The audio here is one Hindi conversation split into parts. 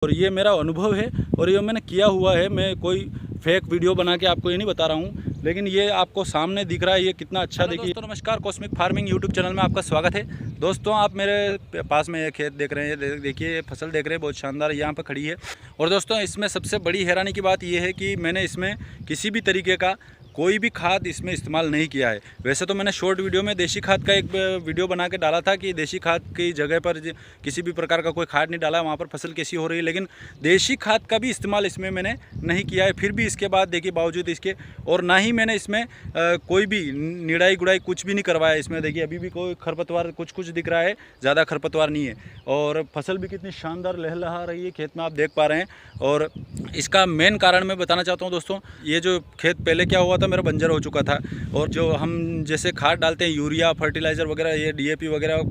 और ये मेरा अनुभव है और ये मैंने किया हुआ है। मैं कोई फेक वीडियो बना के आपको ये नहीं बता रहा हूँ, लेकिन ये आपको सामने दिख रहा है, ये कितना अच्छा देखिए। दोस्तों नमस्कार, कॉस्मिक फार्मिंग यूट्यूब चैनल में आपका स्वागत है। दोस्तों आप मेरे पास में ये खेत देख रहे हैं, देखिए ये फसल देख रहे हैं, बहुत शानदार यहाँ पर खड़ी है। और दोस्तों इसमें सबसे बड़ी हैरानी की बात ये है कि मैंने इसमें किसी भी तरीके का कोई भी खाद इसमें इस्तेमाल नहीं किया है। वैसे तो मैंने शॉर्ट वीडियो में देसी खाद का एक वीडियो बना के डाला था कि देसी खाद की जगह पर किसी भी प्रकार का कोई खाद नहीं डाला, वहाँ पर फसल कैसी हो रही है, लेकिन देसी खाद का भी इस्तेमाल इसमें मैंने नहीं किया है। फिर भी इसके बाद देखिए बावजूद इसके, और ना ही मैंने इसमें कोई भी निड़ाई गुड़ाई कुछ भी नहीं करवाया। इसमें देखिए अभी भी कोई खरपतवार कुछ दिख रहा है, ज़्यादा खरपतवार नहीं है। और फसल भी कितनी शानदार लहलहा रही है खेत में, आप देख पा रहे हैं। और इसका मेन कारण मैं बताना चाहता हूँ दोस्तों, ये जो खेत पहले क्या हुआ था, मेरा बंजर हो चुका था। और जो हम जैसे खाद डालते हैं, यूरिया फर्टिलाइज़र वगैरह, ये डीएपी वगैरह,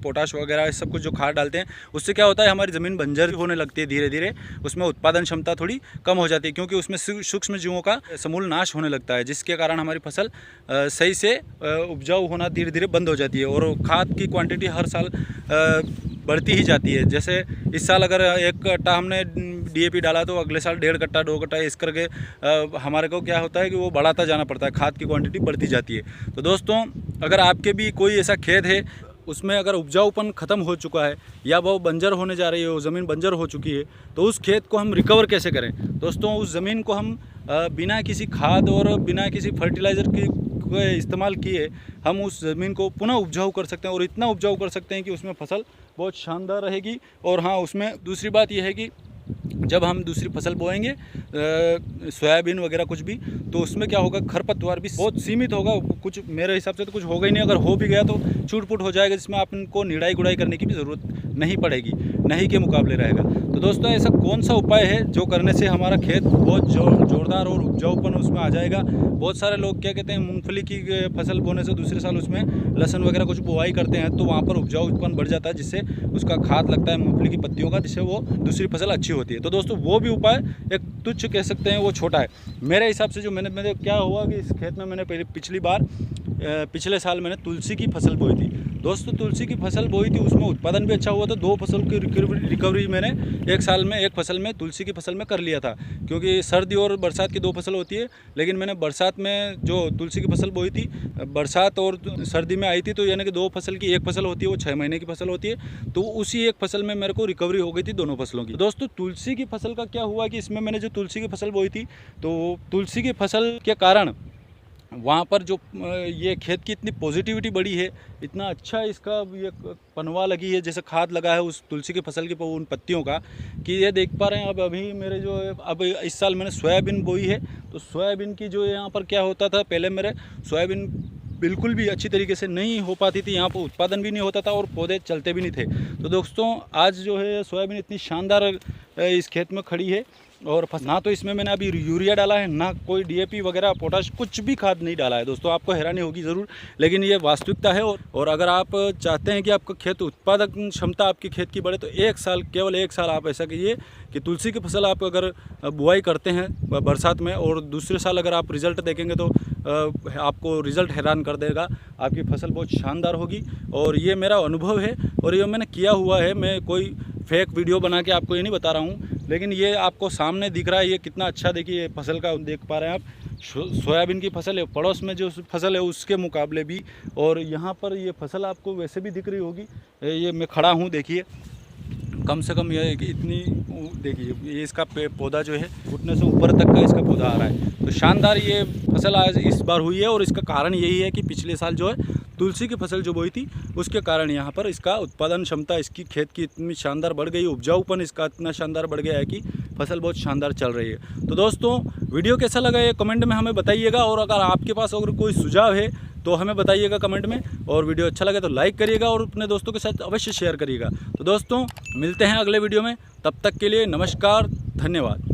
पोटाश वगैरह, सब कुछ जो खाद डालते हैं, उससे क्या होता है हमारी ज़मीन बंजर होने लगती है धीरे धीरे। उसमें उत्पादन क्षमता थोड़ी कम हो जाती है, क्योंकि उसमें सूक्ष्म जीवों का समूल नाश होने लगता है, जिसके कारण हमारी फसल सही से उपजाऊ होना धीरे धीरे बंद हो जाती है। और खाद की क्वांटिटी हर साल बढ़ती ही जाती है। जैसे इस साल अगर 1 कट्टा हमने डीएपी डाला तो अगले साल 1.5 कट्टा 2 कट्टा इस करके हमारे को क्या होता है कि वो बढ़ाता जाना पड़ता है, खाद की क्वांटिटी बढ़ती जाती है। तो दोस्तों अगर आपके भी कोई ऐसा खेत है, उसमें अगर उपजाऊपन ख़त्म हो चुका है या वो बंजर होने जा रही है, वो ज़मीन बंजर हो चुकी है, तो उस खेत को हम रिकवर कैसे करें। दोस्तों उस ज़मीन को हम बिना किसी खाद और बिना किसी फर्टिलाइज़र की इस्तेमाल किए हम उस ज़मीन को पुनः उपजाऊ कर सकते हैं, और इतना उपजाऊ कर सकते हैं कि उसमें फसल बहुत शानदार रहेगी। और हाँ, उसमें दूसरी बात यह है कि जब हम दूसरी फसल बोएंगे सोयाबीन वगैरह कुछ भी, तो उसमें क्या होगा, खरपतवार भी बहुत सीमित होगा। कुछ मेरे हिसाब से तो कुछ होगा ही नहीं, अगर हो भी गया तो छूट-फूट हो जाएगा, जिसमें आपको निड़ाई गुड़ाई करने की भी ज़रूरत नहीं पड़ेगी, नहीं के मुकाबले रहेगा। तो दोस्तों ऐसा कौन सा उपाय है जो करने से हमारा खेत बहुत जोरदार और उपजाऊपन उसमें आ जाएगा। बहुत सारे लोग क्या कहते हैं, मूंगफली की फसल बोने से दूसरे साल उसमें लहसुन वगैरह कुछ बुआई करते हैं, तो वहाँ पर उपजाऊपन बढ़ जाता है, जिससे उसका खाद लगता है मूंगफली की पत्तियों का, जिससे वो दूसरी फसल अच्छी होती है। तो दोस्तों वो भी उपाय एक तुच्छ कह सकते हैं, वो छोटा है मेरे हिसाब से। जो मैंने क्या हुआ कि इस खेत में मैंने पिछले साल मैंने तुलसी की फसल बोई थी। दोस्तों तुलसी की फसल बोई थी, उसमें उत्पादन भी अच्छा हुआ था। 2 फसल की रिकवरी मैंने एक साल में, एक फसल में, तुलसी की फसल में कर लिया था, क्योंकि सर्दी और बरसात की 2 फसल होती है। लेकिन मैंने बरसात में जो तुलसी की फसल बोई थी, बरसात और सर्दी में आई थी, तो यानी कि 2 फसल की 1 फसल होती है, वो 6 महीने की फसल होती है। तो उसी एक फसल में मेरे को रिकवरी हो गई थी दोनों फसलों की। दोस्तों तुलसी की फसल का क्या हुआ कि इसमें मैंने जो तुलसी की फसल बोई थी, तो तुलसी की फसल के कारण वहाँ पर जो ये खेत की इतनी पॉजिटिविटी बढ़ी है, इतना अच्छा इसका ये पनवा लगी है, जैसे खाद लगा है उस तुलसी की फसल के उन पत्तियों का, कि ये देख पा रहे हैं। अब अभी मेरे जो अब इस साल मैंने सोयाबीन बोई है, तो सोयाबीन की जो यहाँ पर क्या होता था, पहले मेरे सोयाबीन बिल्कुल भी अच्छी तरीके से नहीं हो पाती थी, यहाँ पर उत्पादन भी नहीं होता था और पौधे चलते भी नहीं थे। तो दोस्तों आज जो है सोयाबीन इतनी शानदार इस खेत में खड़ी है, और ना तो इसमें मैंने अभी यूरिया डाला है, ना कोई डीएपी वगैरह पोटाश कुछ भी खाद नहीं डाला है। दोस्तों आपको हैरानी होगी ज़रूर, लेकिन ये वास्तविकता है। और अगर आप चाहते हैं कि आपका खेत उत्पादक क्षमता आपकी खेत की बढ़े, तो केवल एक साल आप ऐसा कीजिए कि तुलसी की फसल आप अगर बुआई करते हैं बरसात में, और दूसरे साल अगर आप रिज़ल्ट देखेंगे तो आपको रिज़ल्ट हैरान कर देगा, आपकी फसल बहुत शानदार होगी। और ये मेरा अनुभव है और ये मैंने किया हुआ है। मैं कोई फेक वीडियो बना के आपको ये नहीं बता रहा हूँ, लेकिन ये आपको सामने दिख रहा है, ये कितना अच्छा देखिए फसल का देख पा रहे हैं आप। सोयाबीन की फसल है, पड़ोस में जो फसल है उसके मुकाबले भी, और यहाँ पर ये फसल आपको वैसे भी दिख रही होगी। ये मैं खड़ा हूँ, देखिए कम से कम ये इतनी, देखिए ये इसका पौधा जो है घुटने से ऊपर तक का इसका पौधा आ रहा है। तो शानदार ये फसल आज इस बार हुई है, और इसका कारण यही है कि पिछले साल जो है तुलसी की फसल जो बोई थी, उसके कारण यहाँ पर इसका उत्पादन क्षमता इसकी खेत की इतनी शानदार बढ़ गई, उपजाऊपन इसका इतना शानदार बढ़ गया है कि फसल बहुत शानदार चल रही है। तो दोस्तों वीडियो कैसा लगा ये कमेंट में हमें बताइएगा, और अगर आपके पास अगर कोई सुझाव है तो हमें बताइएगा कमेंट में। और वीडियो अच्छा लगे तो लाइक करिएगा और अपने दोस्तों के साथ अवश्य शेयर करिएगा। तो दोस्तों मिलते हैं अगले वीडियो में, तब तक के लिए नमस्कार, धन्यवाद।